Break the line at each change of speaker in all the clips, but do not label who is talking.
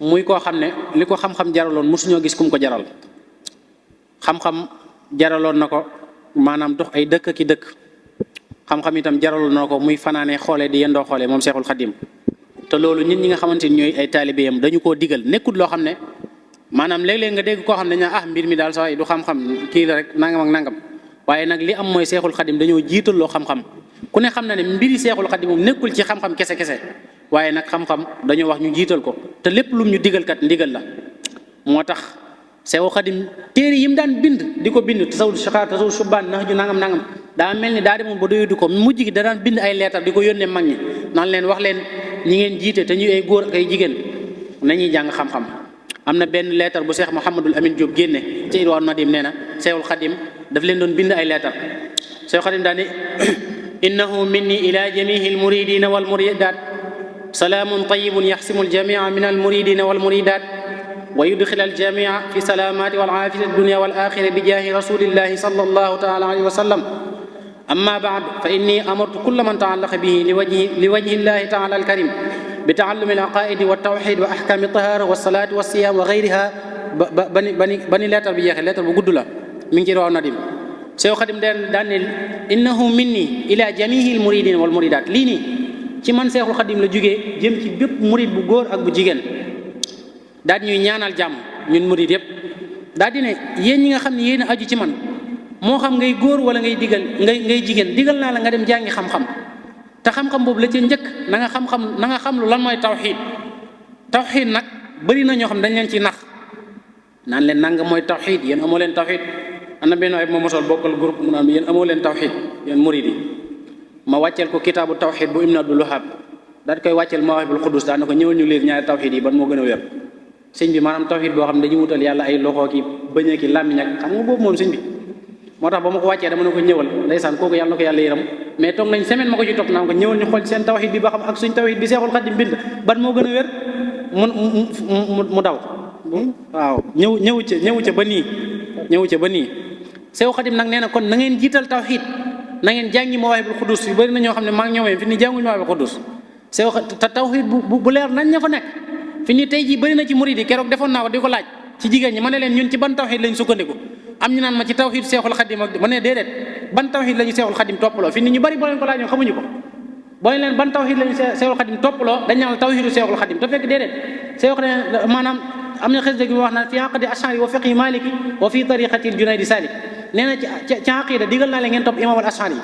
muy koo xam ne li ko xam-xam jaraloon mosuñoo gis kum ko jaral. xam-xam jaraloon na ko maanaam dox ay dëkk ki dëkk xam-xam itam jaraloon na ko muy fanaanee xoolee di yendoo xoolee moom Seexul Xadim. te loolu ñun ñi nga xamante ni ñooy ay taalibeeyam dañu koo digal nekkul loo xam ne maanaam léeg-léeg nga dégg koo xam ne mbir mi daal sax du xam-xam kii la rek nangam ak nangam waaye nag li am mooy Seexul Xadim dañoo jiital loo xam-xam ku ne xam na ne mbiri Seexul Xadim moom nekkul ci xam-xam kese waaye nag xam-xam dañoo wax ñu jiital ko te lépp lum ñu digal kat ndigal la. moo tax Seexul Xadim téere yi mu daan bind di ko bind tasawul shakaar tasawul subaan nax ju nangam daa mel ni daa demoon ba doyudu ko mujj gi da daan bind ay leetar di ko yónnee mag ñi naan leen wax leen ñi ngeen jiite te ñu ay góor ak ay jigéen nañuy jàng xam-xam. am na benn leetar bu Cheikh Mouhamadul Amin Diop génne ci Irwaan Nadim nee na Seexul Xadim daf leen doon bind ay leetar Seexul Xadim daa ne innahu minni ila jamihi almuridina walmuridat salaamun tayibun yaxsimu aljamia min almuridina walmuridat wa yudxil aljamia fi salaamati walaafiyati addunia walaxira bi jaahi rasulillahi sallallahu taala alayhi wa sallam amma baad fa inni amartu kulla man taallaqa bihi li wajhi llahi taala alkarim bi taallumi alaqaidi wa tawxid wa ahkami tahara wa salaati wa siyam wa gayriha bani leetar bi jeexee leetar bu gudd la mi ngi ci Irwaa Nadim. Seexul Xadim daan ne innahu minni ila jamihi almuridin wal muridat lii nii ci man Seexul Xadim la jógee jëm ci bépp murid bu góor ak bu jigéen daal di ñuy ñaanal jàmm ñun murid yëpp daal di ne yéen ñi nga xam ne yéen a aju ci man moo xam ngay góor wala ngay jigéen digal naa la nga dem jàngi xam-xam te xam-xam boobu la ca njëkk na nga xam lu lan mooy tawxiid nag bëri na ñoo xam dañ leen ci nax naan leen nanga mooy tawxiid yéen amoo leen tawxiid am na benn waay bu ma mosol bokkal groupe mu naan yéen amoo leen tawxiid yéen murid yi ma wàcceel ko kitaabu tawxiid bu Ibn Abdul Wahab daal di koy wàcceel Mawaahibul Quddus daal na ko ñëwal ñu liir ñaari tawxiid yi ban moo gën a wér sëñ bi maanaam tawxiid boo xam ne dañuy wutal yàlla ay loxo ki bëñ ki làmmiñ ak xam nga boobu moom sëñ bi moo tax ba ma ko wàccee dama ne ko ñëwal ndeysaan kooku yàlla na ko yàlla yëram mais toog nañ semaine ma ko ci topp naa ko ñëwal ñu xool seen tawxiid bi ba xam ak suñ tawxiid bi Seexul Xadim bind ban moo gën a wér mu daw waaw ñëwu ca ba nii Seexul Xadim nag nee na kon na ngeen jiital tawxiid na ngeen jàngi Mawaahibul Quddus yu bëri na ñoo xam ne maa ngi ñëwee fi ni jànguñu Mawaahibul Quddus te tawxiid bu leer nañ ña fa nekk fi ni tey jii bëri na ci murid yi keroog defoon naa ko di ko laaj ci jigéen ñi ma ne leen ñun ci ban tawxiid lañ sukkandiku am ñu naan ma ci tawxiid Seexul Xadim ak ma ne déedéet ban tawxiid lañu Seexul Xadim toppaloo fi ni ñu bëri boo leen ko laaj ñoom xamuñu ko boo leen ban tawxiid lañu Seexul Xadim toppaloo dañ naan tawxiidu Seexul Xadim te fekk déedéet Seexul Xadim maanaam am na xasida gi wax naan fi aqdi ashari wa fiqhi maliki wa fi tariqati junaydi salik nee na ci aqida digal naa leen ngeen topp imam al ashari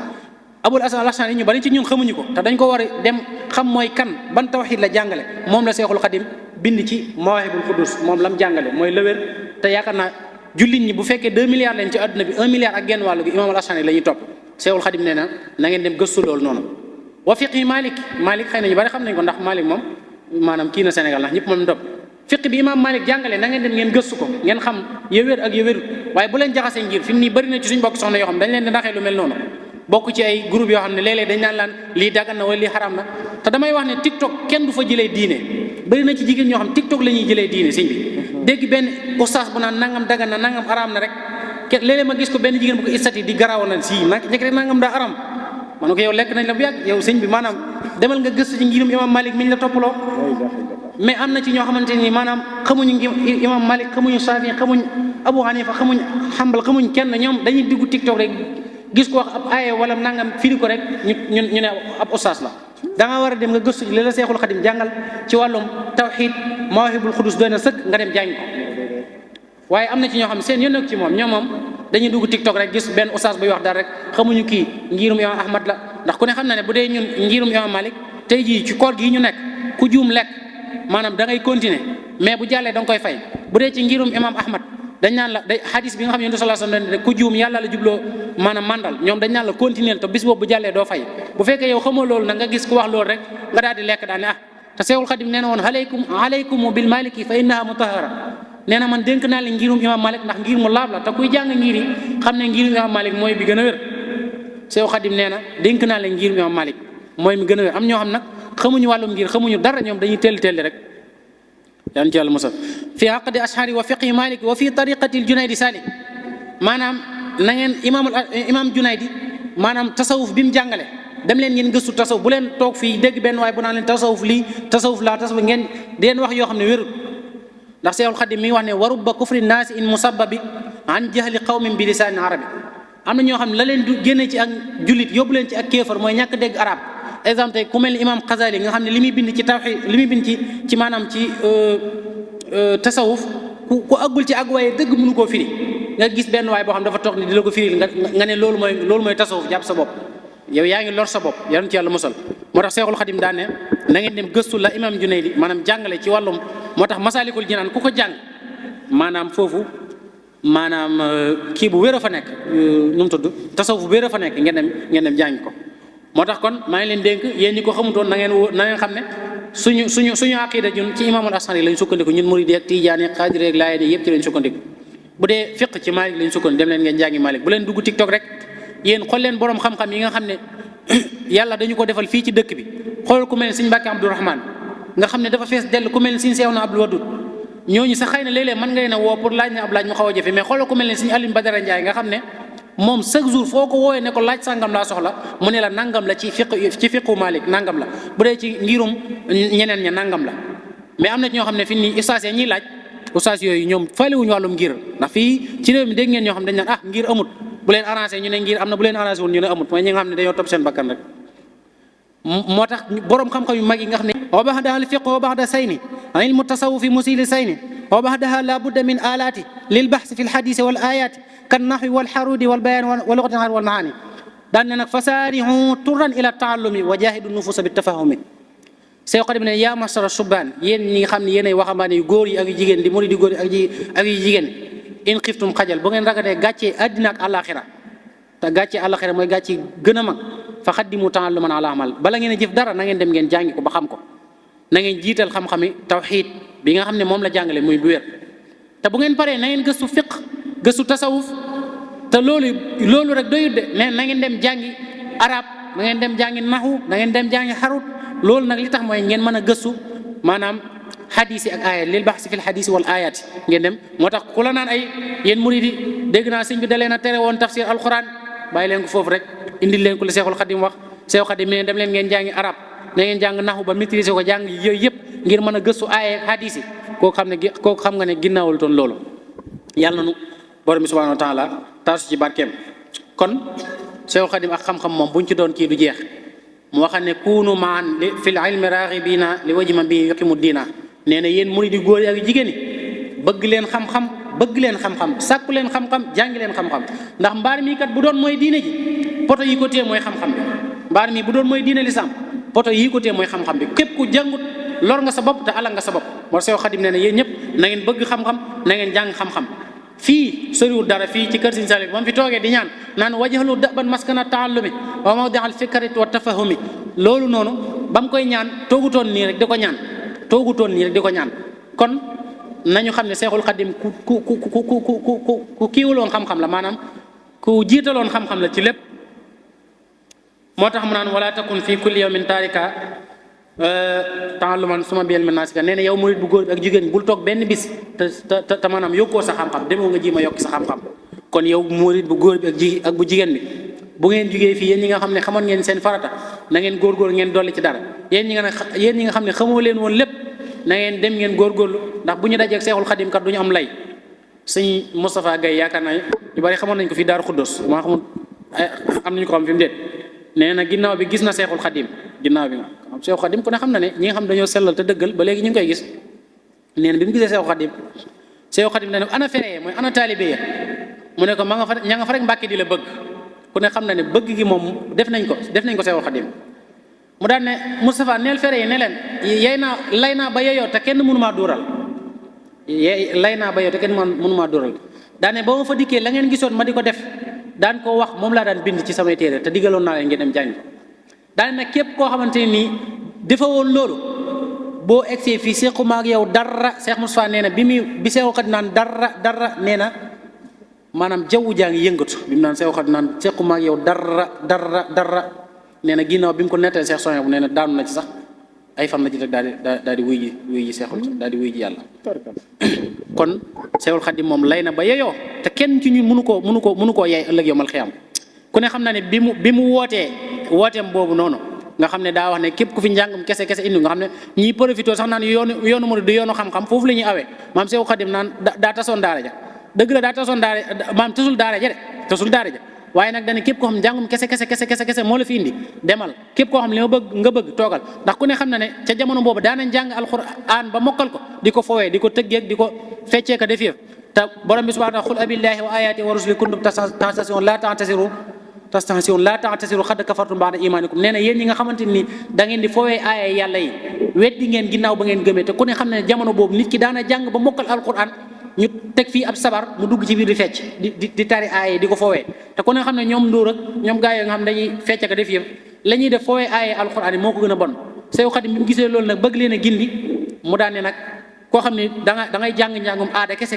abul hasan al ashari ñu bari ci ñun xamuñu ko te dañ ko war a dem xam mooy kan ban tawxiid la jàngale moom la Seexul Xadim bind ci Mawaahibul Quddus moom lam jàngale mooy lëwér te yaakaar naa jullit ñi bu fekkee 2 milliards lañ ci àdduna bi 1 milliard ak genn wàllu gi imam al ashari la ñuy topp Seexul Xadim nee na ngeen dem gëstu loolu noonu wa fiqhi malik xëy na ñu bari xam nañ ko ndax malik moom maanaam kii na Sénégal ndax ñëpp moom topp fiq bi imam Malik jàngale na ngeen dem ngeen gëstu ko ngeen xam ya wér ak ya wérut waaye bu leen jaxasee ngir fi mu nii bëri na ci suñ bokk soxna yoo xam dañ leen di naxee lu mel noonu bokk ci ay groupe yoo xam ne léeg-léeg dañ naan laan lii dagan na wala lii xaraam na te damay wax ne TikTok kenn du fa jëlee diine bëri na ci jigéen ñoo xam TikTok la ñuy jëlee diine sëñ bi dégg benn oustaz bu naan nangam dagan na nangam araam na rek léeg-léeg ma gis ko benn jigéen bu ko istati di garaaw na si nag njëkk rek nangam daa araam man ko yow lekk nañ la bu yàgg yow sëñ bi maanaam demal nga gëstu ci ngirum imam Malik miñ la toppaloo mais am na ci ñoo xamante ni maanaam xamuñu ngi imam Malik xamuñu Saafi xamuñ Abu Hanifa xamuñ Hanbal xamuñ kenn ñoom dañuy diggu TikTok rek gis ko wax ab aaye wala nangam firi ko rek ñu ne ab ustaas la da nga war a dem nga gëstu li la Seexul Xadim jàngal ci wàllum tawxiid Mawaahibul Quddus doy na sëkk nga dem jàng ko waaye am na ci ñoo xam seen yoon nekk ci moom ñoom moom dañuy dugg TikTok rek gis benn ustaas buy wax dara rek xamuñu kii ngirum imam Ahmad la ndax ku ne xam na ne bu dee ñun ngirum imam Malik tey jii ci koor gii ñu nekk ku juum lekk maanaam da ngay continuer mais bu jàllee da nga koy fay bu dee ci ngirum imam Ahmad dañ naan la day hadis bi nga xam ne Yonent sallallahu alayhi wasallam ku juum yàlla la jubloo maanaam mandal ñoom dañ naan la continuer te bis boobu bu jàllee doo fay bu fekkee yow xamoo loolu nag nga gis ku wax loolu rek nga daal di lekk daal ne te Seexul Xadim nee na woon alaykum bil maliki fa innaha mutahhara nee na man dénk naa leen ngirum imam Malik ndax ngir mu laab la te kuy jàng ngir yi xam ne ngirum imam Malik mooy bi gën a wér Seexul Xadim nee na dénk naa leen ngirum imam Malik mooy mi gën a wér am ñoo xam nag xamuñu wàllum ngir xamuñu dara ñoom dañuy telli rek yàlla ci yàlla musal fi aqdi ashari wa fiqhi Malik wa fi tariqati junaydi salik maanaam na ngeen imam junaydi maanaam tasawuf bi mu jàngale dem leen ngeen gëstu tasawuf bu leen toog fii dégg benn waay bu naan leen tasawuf lii tasawuf laa tasawuf ngeen di leen wax yoo xam ne wérul ndax Seexul Xadim mi ngi wax ne wa rubba kufri naasi in musabbabi an jahli qawmin bi lisaanin arabi am na ñoo xam ne la leen du génne ci ak jullit yóbbu leen ci ak kéefar mooy ñàkk dégg arab exemple tey ku mel ni imam Xazali nga xam ne li muy bind ci tawhid li muy bind ci maanaam ci tasawuf ku àggul ci àgg waaye dëgg mënu koo firi nga gis benn waay boo xam dafa toog ni di la ko firil nga ne loolu mooy tasawuf jàpp sa bopp yow yaa ngi lor sa bopp yal ci yàlla musal moo tax Seexul Xadim daan ne na ngeen dem gëstu la imam Junaydi maanaam jàngale ci wàllum moo tax Masaalikul Jinaan ku ko jàng maanaam foofu maanaam kii bu wér a fa nekk nu mu tudd tasawuf bu wér a fa nekk ngeen dem jàngi ko moo tax kon maa ngi leen dénk yéen ñi ko xamutoon na ngeen xam ne suñu aqida ñun ci imaamul Ashari lañ sukkandiku ñun Muridi ak Tijaani ak Xaadiri ak Laayeen yëpp ci lañ sukkandiku bu dee fiq ci Maalik lañ sukkandiku dem leen ngeen jàngi Maalik bu leen dugg TikTok rek yéen xool leen borom xam-xam yi nga xam ne yàlla dañu ko defal fii ci dëkk bi xool ku mel ne Sëñ Mbàkke Abdourahmane nga xam ne dafa fees dell ku mel ne Sëñ Seexuna Abdul Wadud ñooñu sax xëy na léeg-léeg mën nga leen a woo pour laaj na ab laaj mu xaw a jafe mais xoolal ku mel ne Sëñ Aliou Badara Ndiaye nga xam ne moom chaque jour foo ko woowee ne ko laaj sàngam laa soxla mu ne la nangam la ci fiqu Malik nangam la bu dee ci ngirum ñeneen ña nangam la mais am na ci ñoo xam ne fi nii ustaas yi ñuy laaj ustaas yooyu ñoom faliwuñu wàllum ngir ndax fii ci réew mi dégg ngeen ñoo xam dañ naan ngir amut bu leen arrangé ñu ne ngir am na bu leen arrangé wul ñu ne amut mooy ñi nga xam ne dañoo topp seen bakkan rek moo tax borom xam-xam yu mag yi nga xam ne wa baxdaha al fiqh wa baxda sayni ilmu tasawufi musili sayni wa baxdaha la budda min alaati lil baxsi fi lxadisi wal ayaati kan naxwi wal xarudi wal bayaan wa luxati wal maani daan ne nag fasaarihu turran ila taallumi wa jahidu nufusa bi tafahumi Seex Xaadim ne yaa masara subaan yéen ñi nga xam ne yéenay waxambaane yu góor yi ak yu jigéen di muri di góor yi ak yu jigéen in xiftum xajal bu ngeen ragalee gàccee àddina ak àllaaxira te gàccee àllaaxira mooy gàcce gën a mag fa xaddimu taalluman ala amal bala ngeen a jëf dara na ngeen dem ngeen jàngi ko ba xam ko na ngeen jiital xam-xami tawxiid bi nga xam ne moom la jàngale muy bu wér te bu ngeen paree na ngeen gëstu fiq gëstu tasawuf te loolu rek doyut de mais na ngeen dem jàngi arab na ngeen dem jàngi naxu na ngeen dem jàngi xarut loolu nag li tax mooy ngeen mën a gëstu maanaam xadis yi ak ayat lil baxsi fil xadis wal ayat ngeen dem moo tax ku la naan ay yéen muridi dégg naa sëñ bi da leen a tere woon tafsir alquran bàyyi leen ko foofu rek indil leen ko la Seexul Xadim wax Seexul Xadim mi dem leen ngeen jàngi arab na ngeen jàng naxu ba maîtriser ko jàng yooyu yëpp ngir mën a gëstu ayat ak xadis yi kooku xam nga ne ginnaawul toon loolu yàlla nu borom bi subhanahu wa taala taasu ci barkeem kon Seexul Xadim ak xam-xam moom buñ ci doon kii du jeex mu waxam ne kuunu maan fil ilmi raghibina li wajhi man bi yuqimu diina nee na yéen murid di góor ak jigéen ñi bëgg leen xam-xam sàkku leen xam-xam jàngi leen xam-xam ndax mbaar mi kat bu doon mooy diine ji poto yi ko téye mooy xam-xam bi mbaar mi bu doon mooy diine lislaam poto yi ko téye mooy xam-xam bi képp ku jàngut lor nga sa bopp te alal nga sa bopp moo Seex Xadim nee na yéen ñëpp na ngeen bëgg xam-xam na ngeen jàng xam-xam fii soriwul dara fii ci kër Sëñ Saliou ba mu fi toogee di ñaan naan wajaxlu daban maskana taallumi wa mawdi'al fikri wa tafahumi loolu noonu ba mu koy ñaan toogutoon nii rek di ko ñaan kon nañu xam ne Seexul Xadim ku kiiwuloon xam-xam la maanaam ku jiitaloon xam-xam la ci lépp moo tax mu naan wala takun fii kulli yawmin taarika taalluman suma biel menasika nee na yow murid bu góor bi ak jigéen bul toog benn bis te maanaam yokkoo sa xam-xam demoo nga ji ma yokki sa xam-xam kon yow murid bu góor bi ak bu jigéen bi bu ngeen jugee fii yéen ñi nga xam ne xamoon ngeen seen farata na ngeen góorgóorlu ngeen dolli ci dara yéen ñi nga xam ne xamoo leen woon lépp na ngeen dem ngeen góorgóorlu ndax bu ñu dajeeg Seexul Xadim kat du ñu am lay sëñ Moustapha Gaye yaakaar naa ñu bari xamoon nañ ko fii Daaru Xuddos maa xamul am nañu ko xam fi mu déet nee na ginnaaw bi gis na Seexul Xadim ginnaaw bi nga xam Seexul Xadim ku ne xam na ne ñi nga xam dañoo sellal te dëggal ba léegi ñu ngi koy gis nee na bi mu gisee Seexul Xadim ne ana fere mooy ana taalibe ya mu ne ko ma nga fa ña nga fa rek Mbàkke di la bëgg ku ne xam na ne bëgg gi moom def nañ ko Seexul Xadim mu daan ne Moustapha neel fere yi ne leen lay naa ba yeyoo te kenn mënumaa duural lay naa ba yeyoo te kenn mënumaa duural daan ne ba ma fa dikkee la ngeen gisoon ma di ko def daan koo wax moom laa daan bind ci samay téere te diggaloon naa leen ngeen dem jàng daan nag képp koo xamante ne nii dafa woon loolu boo egsee fii sequma ak yow dara Seex Moustapha nee na bi Seexul Xadim naan dara nee na maanaam jaww jaa ngi yëngatu bi mu naan Seexul Xadim naan sequma ak yow dara nee na ginnaaw bi mu ko nettee Seex Sonia bu nee na daanu na ci sax ay fan la ci rek daal di wuy ji Seexul daal di wuy ji yàlla kon Seexul Xadim moom lay na ba yeyoo te kenn ci ñun mënu koo yey ëllëg yowmal xiyaam ku ne xam na ne bi mu wootee wooteem boobu noonu nga xam ne daa wax ne képp ku fi njàngum kese indi nga xam ne ñiy profité sax naan yoonu murid du yoonu xam-xam foofu la ñuy awee maam Seexul Xadim naan daa tasoon daara ja dëgg la daa tasoon daara maam tasul daara ja de tasul daara ja waaye nag dañu képp koo xam njàngum kese moo la fi indi demal képp koo xam li nga bëgg toogal ndax ku ne xam na ne ca jamono boobu daanañ jàng alquran ba mokkal ko di ko fowee di ko tëggeeg di ko feccee ko def yëf te borom bi subhanahu wa taala xul abillahi wa ayati wa rusuli kuntum tastahzi'un la ta'tasiru xad kafartum ba'da imanikum nee na yéen ñi nga xamante ni da ngeen di fowee aaya yàlla yi weddi ngeen ginnaaw ba ngeen gëmee te ku ne xam ne jamono boobu nit ki daana jàng ba mokkal alquran ñu teg fii ab sabar mu dugg ci biir di fecc di tari aaye di ko foowee te ku ne xam ne ñoom Ndour ak ñoom gaa yi nga xam dañuy fecc ak def yëpp la ñuy def foowee aaye alxuraan yi moo ko gën a bon Seex Xaadim bi mu gisee loolu nag bëgg leen a gindi mu daan ne nag koo xam ne da ngay jàng-njàngum aada kese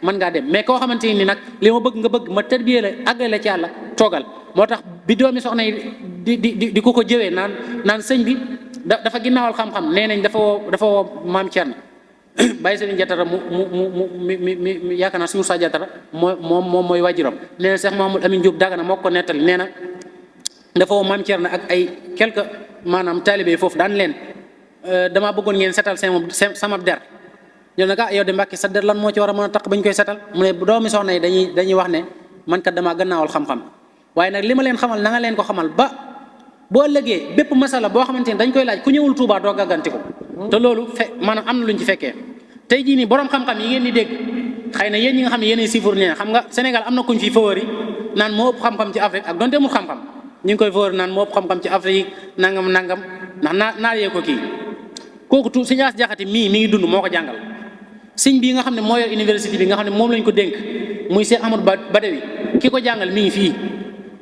mën ngaa dem mais koo xamante ni nag li ma bëgg nga bëgg ma tërbiyee la àggale la ci yàlla toogal moo tax bi doomi soxna yi di ko jëwee naan sëñ bi dafa ginnaawal xam-xam nee nañ dafa woo maam Thierno bàyyi sëriñ Jatara mu yaakaar naa suñu sa Jatara moom mooy waajuram nee na Cheikh Mahamadou Amine Diop Dagana moo ko nettali nee na dafa woo maam Thierno ak ay quelques maanaam taalibe foofu daan leen damaa bëggoon ngeen setal sama der ñoo ne yow de Mbàkke sa der lan moo ci war a mën a tax bañ koy setal mu ne doomi soxna yi dañuy wax ne man kat damaa gannaawal xam-xam waaye nag li ma leen xamal na nga leen ko xamal ba boo ëllëgee bépp masala boo xamante ni dañ koy laaj ku ñëwul Tuubaa doo gàgganti ko te loolu maanaam am na luñ ci fekkee tey jii nii borom xam-xam yi ngeen di dégg xëy na yéen ñi nga xam ne yéenay siifur nee xam nga Sénégal am na kuñ fi favori naan moo ëpp xam-xam ci Afrique ak donte mu xam-xam ñu ngi koy favori naan moo ëpp xam-xam ci Afrique nangam ndax naar yee ko kii kooku Sëñ As Jaxate mi ngi dund moo ko jàngal sëñ bii nga xam ne moo yor université bi nga xam ne moom lañ ko dénk muy Cheikh Amadou Badawi ki ko jàngal mi ngi fii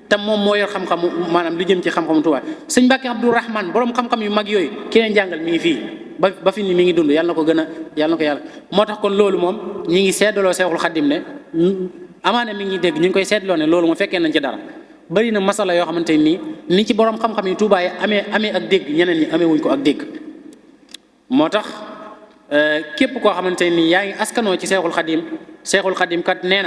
te moom moo yor xam-xamu maanaam lu jëm ci xam-xamu Tuubaa sëñ Mbàkke Abdourahman borom xam-xam yu mag yooyu ki leen jàngal mi ngi fii ba fi ni mi ngi dund yàlla na ko yàlla moo tax kon loolu moom ñi ngi seddaloo Seexul Xaddim ne amaana mi ngi dégg ñu ngi koy seddaloo ne loolu mu fekkee nañ ci dara bari na masala yoo xamante ni ci borom xam-xam yi Tuubaa yi amee ak dégg ñeneen ñi amee wuñ ko ak dégg moo tax képp koo xamante ni yaa ngi askanoo ci Seexul Xaddim kat nee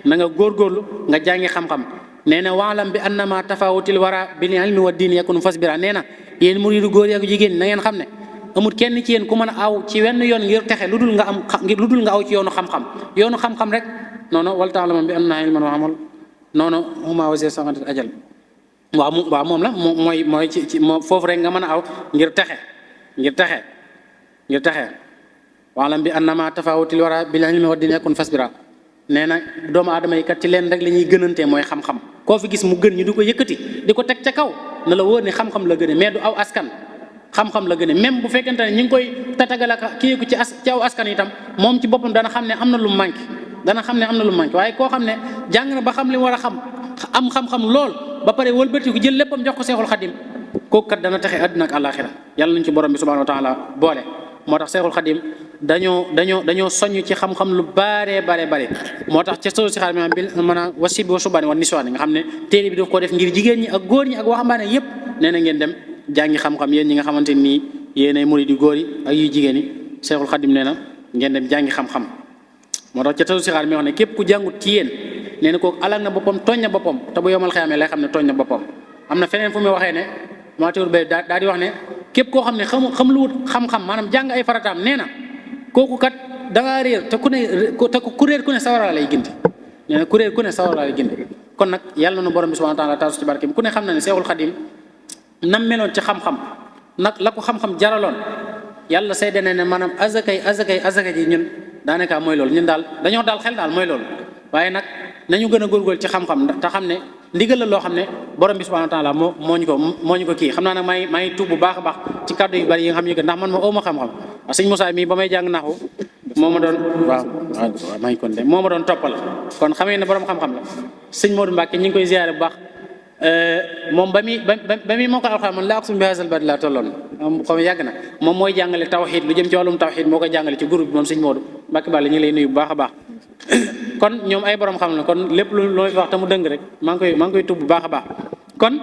na nga góorgóorlu nga jàngi xam-xam nee na waalam bi annama tafawutil wara bil ilmi wa diin yakun fasbira nee na yéen muridu góor ak jigéen na ngeen xam ne amul kenn ci yéen ku mën a aw ci wenn yoon ngir texe lu dul nga aw ci yoonu xam-xam rek noonu wal ta'lamu bi anna ilman wa amal noonu huma wasi sangat ajal waaw moom la mooy ci foofu rek nga mën a aw ngir texe waalam bi annama tafawutil wara bil ilmi wa diin yakun fasbira nee na doomu aadama yi kat ci leen rek la ñuy gënantee mooy xam-xam koo fi gis mu gën ñu di ko yëkkati di ko teg ca kaw na la wóor ne xam-xam la gëne mais du aw askan xam-xam la gëne même bu fekkente ne ñu ngi koy tatagalaka kii ko ci aw askan itam moom ci boppam dana xam ne am na lu manqué waaye koo xam ne jàng na ba xam li mu war a xam am xam-xam lool ba pare wëlbati ko jël léppam jox ko Seexul Xadim kooku kat dana taxe àddina ak àllaaxira yàlla nañ ci borom bi subhaanahu wa taala boole moo tax Seexul Xadim dañoo soññ ci xam-xam lu bare moo tax ca solo si xaar mi bil maanaam wasib wa subaani wa niswaani nga xam ne téere bi daf ko def ngir jigéen ñi ak góor ñi ak waxambaane yépp nee na ngeen dem jàngi xam-xam yéen ñi nga xamante nii yéenay murid yu góor yi ak yu jigéen yi Seexul Xadim nee na ngeen dem jàngi xam-xam moo tax ca solo si xaar mi wax ne képp ku jàngut ci yéen nee na kooku alal na boppam tooñ na boppam te bu yomal xeyaamee lay xam ne tooñ na boppam am na feneen fu muy waxee ne maatéwul bay daal di wax ne képp koo xam ne xam lu wut xam-xam maanaam jàng ay farataam nee na kooku kat da ngaa réer te ku réer ku ne sawara lay gindi nee na ku réer ku ne sawara lay gindi kon nag yàlla na borom bi subhanahu wa taala taasu ci barke bi ku ne xam na ne Seexul Xadim nam meloon ci xam-xam nag la ko xam-xam jaraloon yàlla seede na ne maanaam azaka ji ñun daanaka mooy loolu ñun daal dañoo daal xel daal mooy loolu waaye nag nañu gën a góorgóorlu ci xam-xam te xam ne ndigal la loo xam ne borom bi subhanahu wa taala moo ñu ko kii xam naa nag maa ngi tuub bu baax a baax ci kàddu yu bari yi nga xam ne ndax man ma oo ma xam-xam waaw sëñ Moussa mii ba may jàng naxu moo ma doon waaw maa ngi kon de moo ma doon toppal kon xamee ne borom xam-xam la sëñ Modou Mbacke ñu ngi koy ziyaare bu baax moom ba muy moo ko alxuraan man laa aqsimu bi haazal baladi laa tolloon xam yàgg na moom mooy jàngale tawxiid lu jëm ci wàllum tawxiid moo koy jàngale ci groupe bi moom sëñ Modou Mbacke Balla ñu ngi lay nuyu bu baax a baax kon ñoom ay borom xam la kon lépp lu looy wax te mu dëng rek maa ngi koy tubb bu baax a baax kon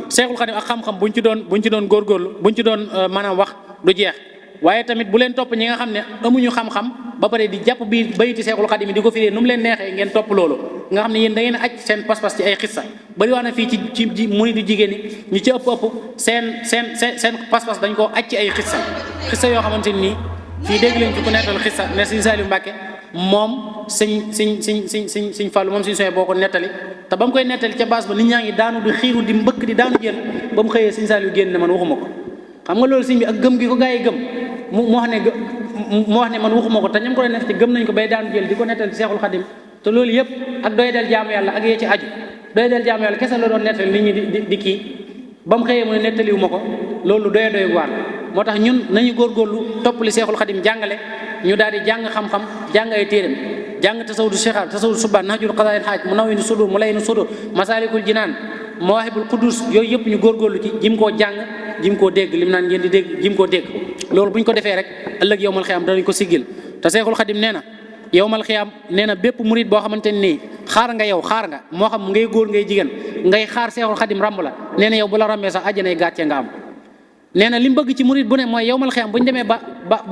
Seexul Xadim ak xam-xam buñ ci doon góorgóorlu buñ ci doon maanaam wax du jeex waaye tamit bu leen topp ñi nga xam ne amuñu xam-xam ba pare di jàpp bi bayiti Seexul Xadim yi di ko firee nu mu leen neexee ngeen topp loolu nga xam ne yéen da ngeen aj seen pas-pas ci ay xissa bari waa na fii ci muridu jigéen ñi ñu ci ëpp seen pas-pas dañ koo aj ci ay xissa yoo xamante nii fii dégg leen ci ku nettal xissa ne Sëñ Saliou Mbàkke moom Sëñ Fallu moom Sëñ Soye boo ko nettali te ba mu koy nettali ca baas ba nit ñaa ngi daanu di xiiru di mbëkk di daanu jël ba mu xëyee Sëñ Saliou génn ne man waxuma ko. xam nga loolu sëñ bi ak gëm gi ko gaa yi gëm mu wax ne man waxuma ko te ñam ko doon nekk ci gëm nañ ko bay daanu jël di ko nettali Seexul Xadim te loolu yëpp ak doy del jaamu yàlla ak yee ci aju doy del jaamu yàlla kese la doon nettali nit ñi di kii ba mu xëyee mu ne nettaliwu ma ko loolu doy waar moo tax ñun nañu góorgóorlu topp li Seexul Xadim jàngale ñu daal di jàng xam-xam jàng ay téeram jàng tasawudu sixaar tasawudu subaan nahjul qadaa'il haaj munawwirus sudur mulayyin sudur masaalikul jinaan mawaahibul qudus yooyu yëpp ñu góorgóorlu ci jim koo jàng jim koo dégg lim naan ngeen di dégg jim koo dégg loolu bu ñu ko defee rek ëllëg yowmal xiyaam danañ ko siggil te Seexul Xadim nee na yowmal xiyaam nee na bépp murid boo xamante nii xaar nga moo xam ngay góor ngay jigéen ngay xaar Seexul Xadim ramb la nee na yow bu la rambee sax àjjanay gàcce nga am nee na li mu bëgg ci murid bu ne mooy yowmal xiyaam bu ñu demee ba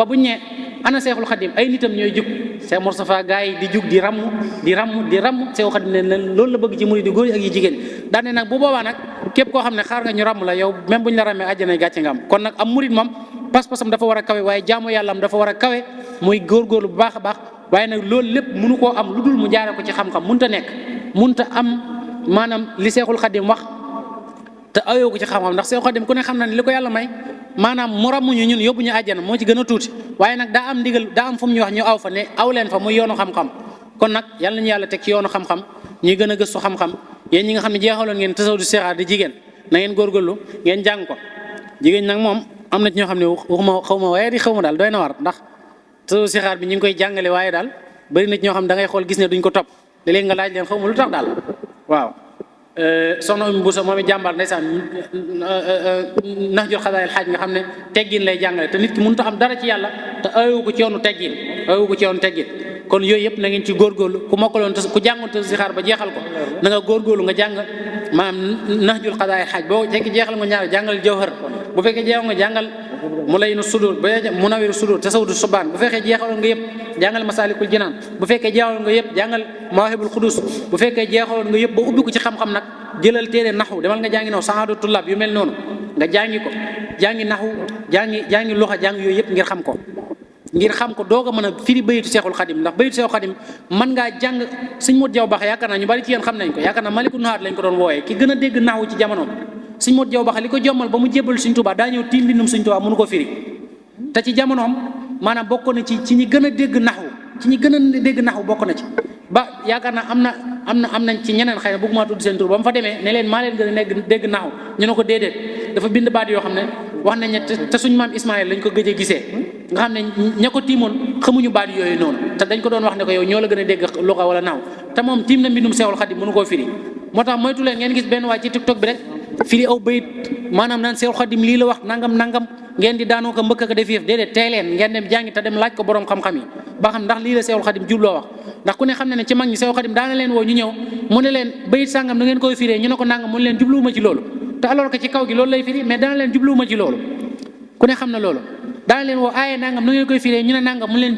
buñ ne ana Seexul Xadim ay nitam ñooy jug Seex Moustapha gaa yi di jug di ramm Seexul Xadim ne loolu la bëgg ci murid yi góor ak yi jigéen daane nag bu boobaa nag képp koo xam ne xaar nga ñu ramm la yow même bu ñu la rammee àjjanay gàcce nga am kon nag am murid moom pas-pasam dafa war a kawe waaye jaamu yàlla am dafa war a kawe muy góorgóorlu bu baax a baax waaye nag loolu lépp mënu koo am lu dul mu jaare ko ci xam-xam munta nekk munta am maanaam li Seexul Xadim wax te ayoo ko ci xam-xam ndax Seexul Xadim ku ne xam na ne li ko yàlla may maanaam mu rammuñu ñun yóbbu ñu àjjana moo ci gën a tuuti waaye nag daa am ndigal daa am fu mu ñu wax ñu aw fa ne aw leen fa muy yoonu xam-xam kon nag yàlla nañu yàlla teg ci yoonu xam-xam ñuy gën a gëstu xam-xam yéen ñi nga xam ne jeexaloon ngeen tasawudu sixaar di jigéen na ngeen góorgóorlu ngeen jàng ko jigéen nag moom am na ci ñoo xam ne waxuma xaw ma waaye di xaw ma daal doy na war ndax tasawudu sixaar bi ñu ngi koy jàngale waaye daal bëri na ci ñoo xam ne da ngay xool gis ne duñ ko topp léeg-léeg nga laaj leen xaw ma lu tax daal waaw soxna Umu Buso moom i jàmbaar ndeysaan Nahjul Qadaa'il Haaj nga xam ne teggin lay jàngale te nit ki mënut a am dara ci yàlla te ayewu ko ci yoonu teggin kon yooyu yëpp na ngeen ci góorgóorlu ku mokkaloon ku jàngoon te sixaar ba jeexal ko na nga góorgóorlu nga jàng maanaam Nahjul Qadaa'il Haaj boo fekk jeexal nga ñaar jàngal Jawhar bu fekkee jeexal nga jàngal Mulayyin Sudur Munawwir Sudur tasawudu subaan bu fekkee jeexaloon nga yëpp jàngal Masaalikul Jinaan bu fekkee jeexaloon nga yëpp jàngal Mawaahibul Qudus bu fekkee jeexaloon nga yëpp ba ubbi ko ci xam-xam nag jëlal téere naxu demal nga jàngi naw sahaadu tullaab yu mel noonu nga jàngi ko jàngi naxu jàngi luxa jàng yooyu yëpp ngir xam ko doog a mën a firi bayitu Seexul Xadim ndax bayitu Seexul Xadim mën ngaa jàng Sëñ Modou Diaw Baxa yaakaar naa ñu bari ci yéen xam nañ ko yaakaar naa Maliku Nuhaat lañ ko doon wooyee ki gën a dégg naxu ci jamono Sëñ Modou Diaw Baxa li ko jommal ba mu jébbal Sëñ Tuubaa daa ñëw tiim mbindum Sëñ Tuubaa mënu ko firi te ci jamonoom maanaam bokk na ci ñi gën a dégg naxu bokk na ci ba yaakaar naa am nañ ci ñeneen xëy na bëgguma tudd seen tur ba mu fa demee ne leen maa leen gën a dégg naxu ñu ne ko déedéet dafa bind baat yoo xam ne wax nañ ne te suñ maam Ismaïl lañ ko gëj a gisee nga xam ne ña ko tiimoon xamuñu baat yooyu noonu te dañ ko doon wax ne ko yow ñoo la gën a dégg luxa wala naxu te moom tiim na mbindum Seexul Xadim mënu koo firi moo tax moytu leen ngeen gis benn waay ci TikTok bi rek firi aw bayit maanaam naan Seexul Xadim lii la wax nangam ngeen di daanoo ko mbëkk ko def yëf déedéet tey leen ngeen dem jàngi te dem laaj ko borom xam-xam yi ba xam ndax lii la Seexul Xadim jubloo wax ndax ku ne xam ne ci mag ñi Seexul Xadim daana leen woo ñu ñëw mu ne leen bayit sàngam da ngeen koy firee ñu ne ko nangam mu ne leen jubluwuma ci loolu te alors que ci kaw gi loolu lay firi mais dana leen jubluwuma ci loolu ku ne xam na loolu daana leen woo aaye nangam da ngeen koy firee ñu ne nangam mu leen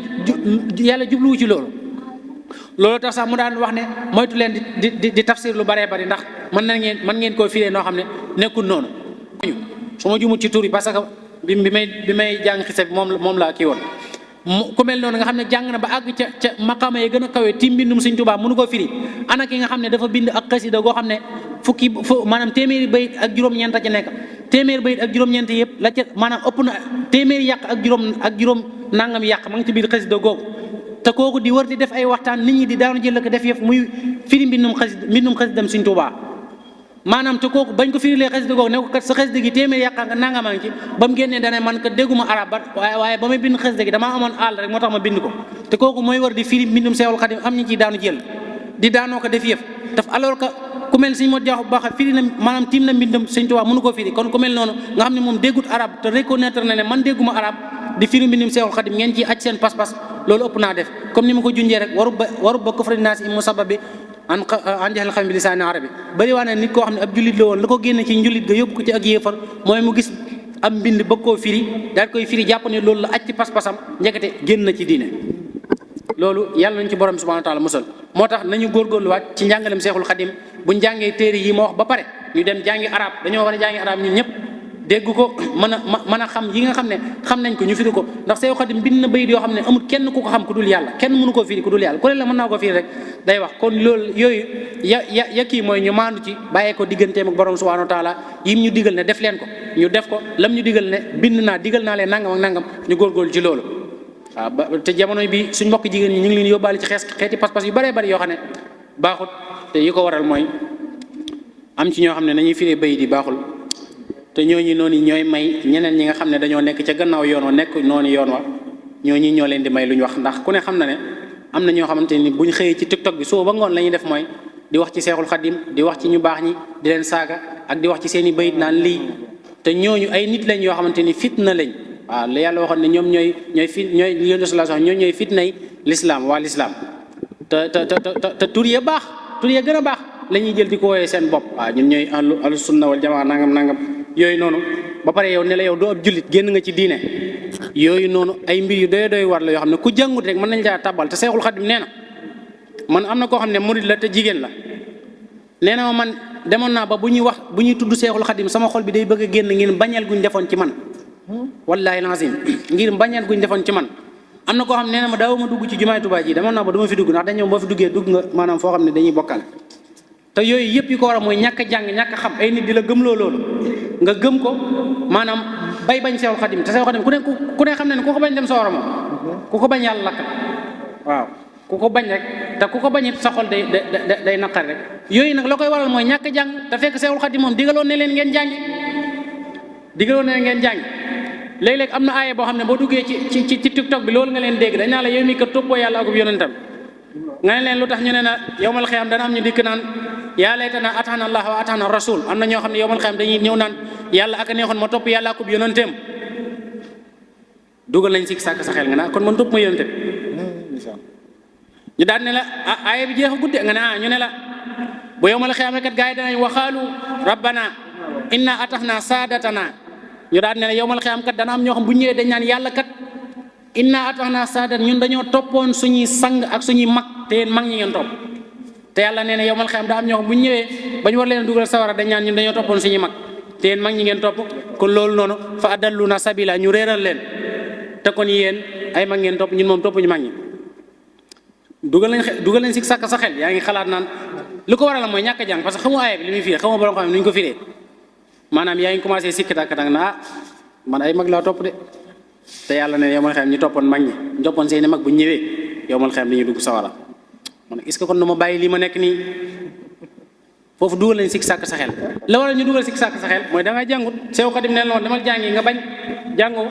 yàlla jubluwu ci loolu tax sax mu daan wax ne moytu leen di tafsir lu baree bari ndax mën ngeen koo firee noo xam ne nekkul noonu su ma jumut ci tur yi parce que bi may jàng xisa bi moom laa kii woon ku mel noonu nga xam ne jàng na ba àgg ca maqaama yi gën a kawe tiim mbindum Sëñ Tuubaa mënu ko firi ana ki nga xam ne dafa bind ak xasida goo xam ne maanaam téeméeri bayit ak juróom-ñeent a ci nekk téeméeri bayit ak juróom-ñeent yëpp la ca maanaam ëpp na téeméeri yàq ak juróom nangam yàq ma ngi ci biir xasida googu te kooku di wër di def ay waxtaan nit ñi di daanu jël ko def yëf muy firi mbindum xasidam Sëñ Tuubaa maanaam te kooku bañ ko firilee xasida googu ne ko kat sa xasida gi téeméer yàqaa nga nangamaa ngi ci ba mu génnee dane man kat dégguma arab ba waaye ba may bind xasida gi damaa amoon àll rek moo tax ma bind ko te kooku mooy war di firi mbindum Seexul Xadim am ñi ciy daanu jël di daanoo ko def yëf daf alors que ku mel Sëñ Modou Diaw Baxa firi na maanaam tiim na mbindum Sëñ Tuubaa mënu ko firi kon ku mel noonu nga xam ne moom déggut arab te reconnaître na ne man dégguma arab di firi mbindum Seexul Xadim ngeen ciy aj seen pas-pas loolu ëpp naa def comme ni ma ko junjee rek waru ba kufri naas i musababi an jaxal xam bi lisaani arabi bari waa ne nit koo xam ne ab jullit la woon la ko génne ci njullit ga yóbbu ko ci ak yéefar mooy mu gis am mbind bëgg koo firi daal koy firi jàpp ne loolu la aj ci pas-pasam njëkkate génn na ci diine loolu yàlla nañ ci borom bi subhanahu wa taala musal moo tax nañu góorgóorluwaat ci njàngalem Seexul Xadim buñ jàngee téere yi ma wax ba pare ñu dem jàngi arab dañoo war a jàngi arab ñun ñëpp dégg ko mën a xam yi nga xam ne xam nañ ko ñu firi ko ndax Seexul Xadim bind na bayit yoo xam ne amul kenn ku ko xam ku dul yàlla kenn mënu koo firi ku dul yàlla ku ne la mën naa ko firi rek day wax kon loolu yooyu ya kii mooy ñu maandu ci bàyyee ko digganteem ak borom subhanahu wa taala yim ñu digal ne def leen ko ñu def ko lam ñu digal ne bind naa digal naa leen nangam ak nangam ñu góorgóorlu ci loolu waaw ba te jamono bi suñ mbokk jigéen ñi ñu ngi leen yóbbaale ci xeeti pas-pas yu bëree bëri yoo xam ne baaxut te yi ko waral mooy am ci ñoo xam ne nañuy firee bayit yi baaxul te ñooñu noonu ñooy may ñeneen ñi nga xam ne dañoo nekk ca gannaaw yoon wa nekk noonu yoon wa ñooñu ñoo leen di may lu ñu wax ndax ku ne xam na ne am na ñoo xamante ni buñ xëyee ci TikTok bi suba ba ngoon la ñuy def mooy di wax ci Seexul Xadim di wax ci ñu baax ñi di leen saaga ak di wax ci seen i bayit naan lii te ñooñu ay nit lañ yoo xamante ni fitna lañ waaw la yàlla waxoon ne ñoom ñooy yonent sallallahu alayhi wasallam ñooy fitnay lislaam waa lislaam te tur ya baax tur ya gën a baax la ñuy jël di ko wooyee seen bopp waaw ñun ñooy ahlu sunna wal jamaa nangam yooyu noonu ba pare yow ne la yow doo ab jullit génn nga ci diine yooyu noonu ay mbir yu doy war la yoo xam ne ku jàngut rek mën nañ caa tabal te Seexul Xadim nee na man am na koo xam ne murid la te jigéen la nee na man demoon naa ba bu ñuy tudd Seexul Xadim sama xol bi day bëgg a génn ngir bañeel guñ defoon ci man wallahi lazim ngir bañeel guñ defoon ci man am na koo xam ne nee na ma daaw ma dugg ci jumaay Tuubaa ji demoon naa ba du ma fi dugg ndax dañ ñëw boo fi duggee dugg nga maanaam foo xam ne dañuy bokkal te yooyu yëpp yi ko war a mooy ñàkk a jàng ñàkk a xam ay nit di la gëmloo loolu nga gëm ko maanaam bañ Seexul Xadim te Seexul Xadim ku ne xam ne ku ko bañ dem sawara moom ku ko bañ yàlla lakk waaw ku ko bañ rek te ku ko bañit sa xol day naqar rek yooyu nag la koy waral mooy ñàkk a jàng te fekk Seexul Xadim moom digaloon ne leen ngeen jàngi léeg-léeg am na aaya boo xam ne boo duggee ci TikTok bi loolu nga leen dégg dañ naa la yow mi kat toppoo yàlla akub yonentam nga ne leen lu tax ñu ne na yowmal xiyaam dana am ñu dikk naan yaa laytana atana allah wa atana rasul am na ñoo xam ne yowmal xiyaam dañuy ñëw naan yàlla ak a neexoon ma topp yàlla akub yonenteem dugal nañ si sàkk sa xel nga naa kon man topp ma yonenteem ñu daan ne la aaya bi jeex a gudde nga ne ñu ne la bu yowmal xiyaam kat gaa yi danañ waxaalu rabbana inna atahna saadatana ñu daan ne la yowmal xiyaam kat dana am ñoo xam bu ñëwee dañ naan yàlla kat inna atahna saadat ñun dañoo toppoon suñuy sang ak suñuy mag te yéen mag ñi ngeen topp te yàlla nee na yowmal xiyaam daa am ñoo xam bu ñu ñëwee ba ñu war leen dugal sawara dañ naan ñun dañoo toppoon suñuy mag te yéen mag ñi ngeen topp kon loolu noonu fa adalluna sabila ñu réeral leen te kon yéen ay mag ngeen topp ñun moom topp ñu mag ñi dugal nañ si sàkk sa xel yaa ngi xalaat naan li ko waral mooy ñàkk a jàng parce que xamu aaya bi li muy firee xamu borom xam ne nu ñu ko firee maanaam yaa ngi commencé sikki tàkk-tàkk na man ay mag laa topp de te yàlla ne yowmal xiyaam ñu toppoon mag ñi ñu toppoon seeni mag bu ñu ñëwee yowmal xiyaam dañuy dugg sawara man est-ce que kon nu ma bàyyi lii ma nekk nii foofu dugal nañ sikki sàkk sa xel la waral ñu dugal sikki sàkk sa xel mooy da nga jàngut Seexul Xadim ne loon demal jàngi nga bañ jàngoo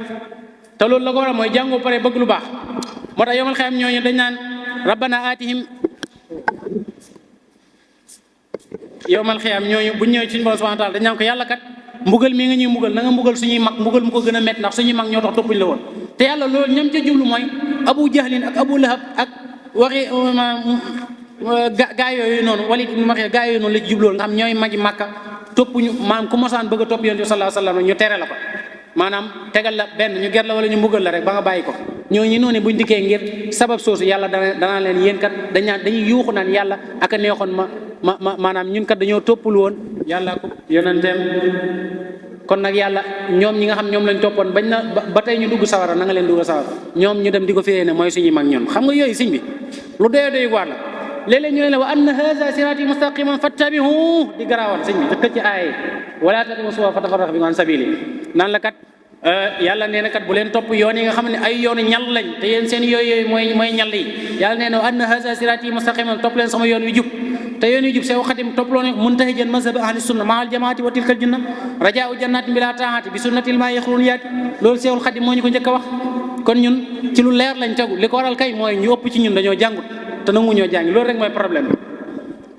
te loolu la ko waral mooy jàngoo pare bëgg lu baax moo tax yowmal xiyaam ñooñu dañ naan rabbana aatihim yowmal xiyaam ñooñu bu ñëwee ci suñu borom subhanahu wa taala dañ naan ko yàlla kat mbugal mi nga ñuy mbugal na nga mbugal suñuy mag mbugal mu ko gën a métti ndax suñuy mag ñoo tax toppuñ la woon te yàlla loolu ñam ca jublu mooy abu jahlin ak abu lahab ak waxi gaa yooyu noonu wala gaa yooyu noonu la ci jublool nga xam ñooy magi màkka toppuñu maanaam ku mosaan bëgg a topp yonent bi sallallahu alayhi wasallam ñu tere la ko maanaam tegal la benn ñu ger la wala ñu mbugal la rek ba nga bàyyi ko ñooñu noonu buñ dikkee ngir sabab soosu yàlla danaa leen yéen kat dañuy yuuxu naan yàlla ak a neexoon maanaam ñun kat dañoo toppul woon yàlla ko yonenteem kon nag yàlla ñoom ñi nga xam ñoom lañ toppoon bañ na ba tey ñu dugg sawara na nga leen dugg sawara ñoom ñu dem di ko firee ne mooy suñuy mag ñun xam nga yooyu siñ bi lu doy waar la léeg-léeg ñu ne la wa anna haza sirati mustaqiman fattabihu di garaawal sëñ bi dëkk ci aaye wala tattabi'u subula fatafarraqa bikum an sabili naan la kat yàlla nee na kat bu leen topp yoon yi nga xam ne ay yoonu ñal lañ te yéen seen yooyu mooy ñal yi yàlla nee na wa anna haza sirati mustaqiman topp leen sama yoon wi jub te yoon wi jub Seexul Xadim topp loo ne muntahijan mazhab ahli sunna ma'al jamaati wa tilkal janna rajaa'u jannatin bila ta'ati bi sunnatil maa'i yaxruuniyaati loolu Seexul Xadim moo ñu ko njëkk a wax kon ñun ci lu leer lañ tegu li ko waral kay mooy ñu ëpp ci ñun dañoo jàngut te nangu ñoo jàngi loolu rek mooy problème bi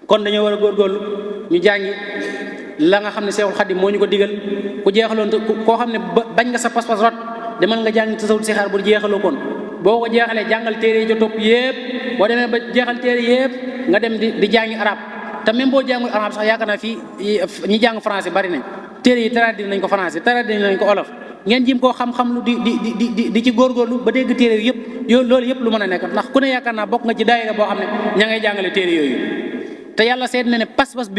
kon dañoo war a góorgóorlu ñu jàngi la nga xam ne Seexul Xadim moo ñu ko digal ku jeexaloon koo xam ne bañ nga sa pas-pas rot demal nga jàngi tasawut si xaar bu jeexaloo kon boo ko jeexalee jàngal téere yi ca topp yëpp boo demee ba jeexal téere yëpp nga dem di jàngi arab te même boo jàngul arab sax yaakaar naa fii ñi jàng français bari nañ téere yi traduire nañ ko français traduire nañ ko olof ngeen jim koo xam-xam lu di ci góorgóorlu ba dégg téere yëpp loolu yëpp lu mën a nekk ndax ku ne yaakaar naa bokk nga ci daayira boo xam ne ña ngay jàngale téere yooyu te yàlla seet na ne pas-pas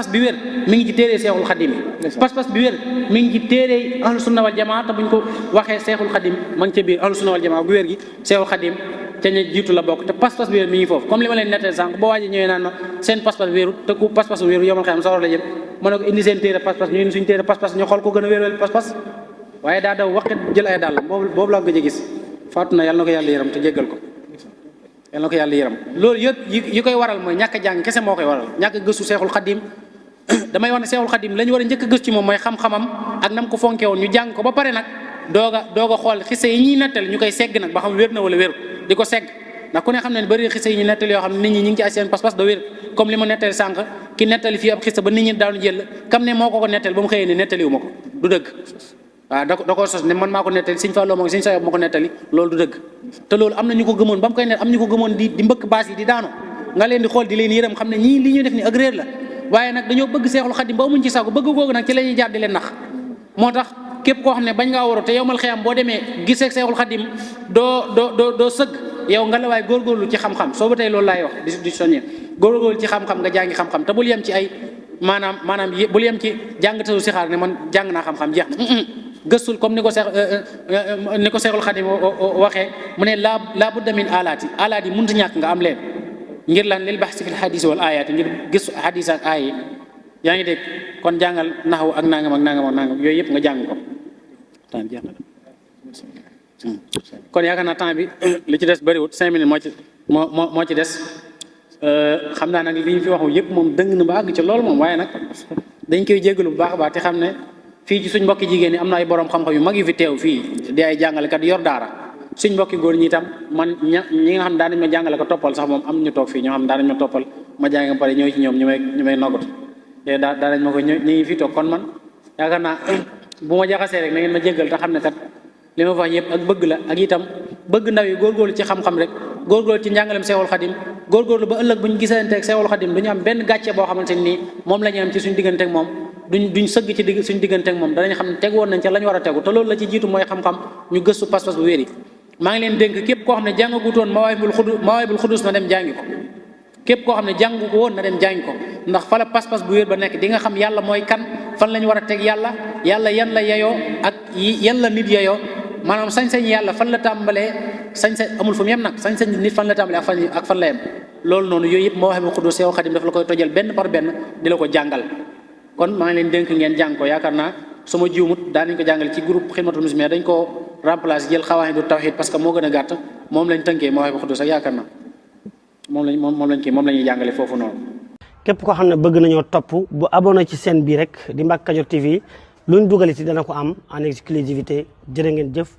bi wér mi ngi ci téere seexul xadim yi pas-pas bi wér mi ngi ci téere ahlu sunna wal jamaa te buñ ko waxee seexul xadim ma ngi ca biir ahlu sunna wal jamaa bu wér gi seexul xadim te ñu jiitu la bokk te pas-pas bi wér mi ngi foofu comme li ma leen nettali sànq boo waaji ñëwee naan ma seen pas-pas wéerut te ku pas-pas wéeru yomal xam sawar la jëm ma ne ko indi seen téere pas-pas ñu indi suñu téere pas-pas ñu xool ko gën a wéeral pas-pas waaye daa daw waxit jël ay dàllam boobu laa gëj a gis faatu na yàlla na ko yàlla yërëm te jéggal ko yàlla na ko yàlla yërëm loolu yëpp yi koy waral mooy ñàkk a jàng kese moo koy waral ñàkk a gëstu seexul xadim damay wax ne seexul xadim la ñu war a njëkk a gëstu ci moom mooy xam-xamam ak nam ko fonke woon ñu jàng ko ba pare nag doog a xool xise yi ñuy nettali ñu koy segg nag ba xam wér na wala wéru di ko segg ndax ku ne xam ne bëri xise yi ñu nettali yoo xam ne nit ñi ñu ngi ci ay seen pas-pas da wér comme li ma nettali sànq ki nettali fii ab xisa ba nit ñi daanu jël kam ne moo ko nettali ba mu xëyee ne nettaliwu ma ko du dëgg waaw da ko sos ne man maa ko nettali Sëñ Fallu moo Sëñ Sayob ma ko nettali loolu du dëgg te loolu am na ñu ko gëmoon ba mu koy net am ñu ko gëmoon di mbëkk baas yi di daanu nga leen di xool di leen yërëm xam ne ñii li ñuy def ni ak réer la waaye nag dañoo bëgg seexul xadim ba amuñ ci sago bëgg googu nag ci la ñuy jaar di leen nax moo tax képp koo xam ne bañ ngaa waru te yow mal xiyam boo demee gisee seexul xadim doo sëgg yow nga la waay góorgóorlu ci xam-xam soo ba tey loolu laay wax di soññee góorgóorlu ci xam-xam nga jàngi xam-xam te bul yem ci ay maanaam bul yem ci jàngatalu si xaar ne man jàng naa xam-xam jeex na gëstul comme ni ko seexul xadim waxee mu ne laa budda min alaat yi mënut a ñàkk nga am leen ngir lan lil baxsi fil xadis wal ayaat ngir gëstu xadis ak aay yi yaa ngi dégg kon jàngal naxaw ak nangam yooyu yëpp nga jàng ko temps jeex na kon yaakaar naa temps bi li ci des bëriwut 5 minutes moo ci des xam naa nag li ñu fi waxu yëpp moom dëng na ba àgg ci loolu moom waaye nag dañ koy jégalu bu baax a baax te xam ne fii ci suñ mbokki jigéen ñi am na ay borom xam-xam yu mag yu fi teew fii di ay jàngalekat yor daara suñ mbokki góor ñi itam man ñi nga xam ne daan nañ ma jàngale ko toppal sax moom am ñu toog fii ñoo xam ne daan nañ ma toppal ma jàng ba pare ñëw ci ñoom ñu may noggatu te daan nañ ma ko ñu ngi fi toog kon man yaakaar naa bu ma jaxasee rek na ngeen ma jéggal te xam ne kat li ma wax yëpp ak bëgg la ak itam bëgg ndaw yi góorgóorlu ci xam-xam rek góorgóorlu ci njàngalem seexul xadim góorgóorlu ba ëllëg bu ñu gisanteeg seexul xadim du ñu am benn gàcce boo xamante nii moom la ñu am ci suñu digganteeg moom duñ sëgg ci suñu digganteeg moom danañ xam ne teg woon nañ ca la ñu war a tegu te loolu la ci jiitu mooy xam-xam ñu gëstu pas-pas bu wéri maa ngi leen dénk képp koo xam ne jàngagutoon mawaahibul xudus na dem jàngi ko képp koo xam ne jàngu ko woon na dem jàngi ko ndax fa la pas-pas bu wér ba nekk di nga xam yàlla mooy kan fan la ñu war a teg yàlla yan la yeyoo ak yan la nit yeyoo maanaam sañ-sañ yàlla fan la tàmbalee sañ-sañ amul fu mu yem nag sañ-sañ nit fan la tàmbalee ak fan la yem loolu noonu yooyu yëpp mawaahibul xudus Seexul Xadim dafa la koy tojal benn par benn di la ko jàngal kon maa ngi leen dénk ngeen jàng ko yaakaar naa su ma jiwmut daa nañ ko jàngale ci groupe Xidmatul Muslimin dañ ko remplacer jël xawaahidu tawhid parce que moo gën a gàtt moom lañ tënkee mawaahibul xudus ak yaakaar naa moom la ñuy jàngale foofu noonu.
képp koo xam ne bëgg nañoo topp bu abonné ci chaîne bi rek di Mbacke Kadior TV luñ dugal ci dana ko am en exclusivité jërë ngeen jëf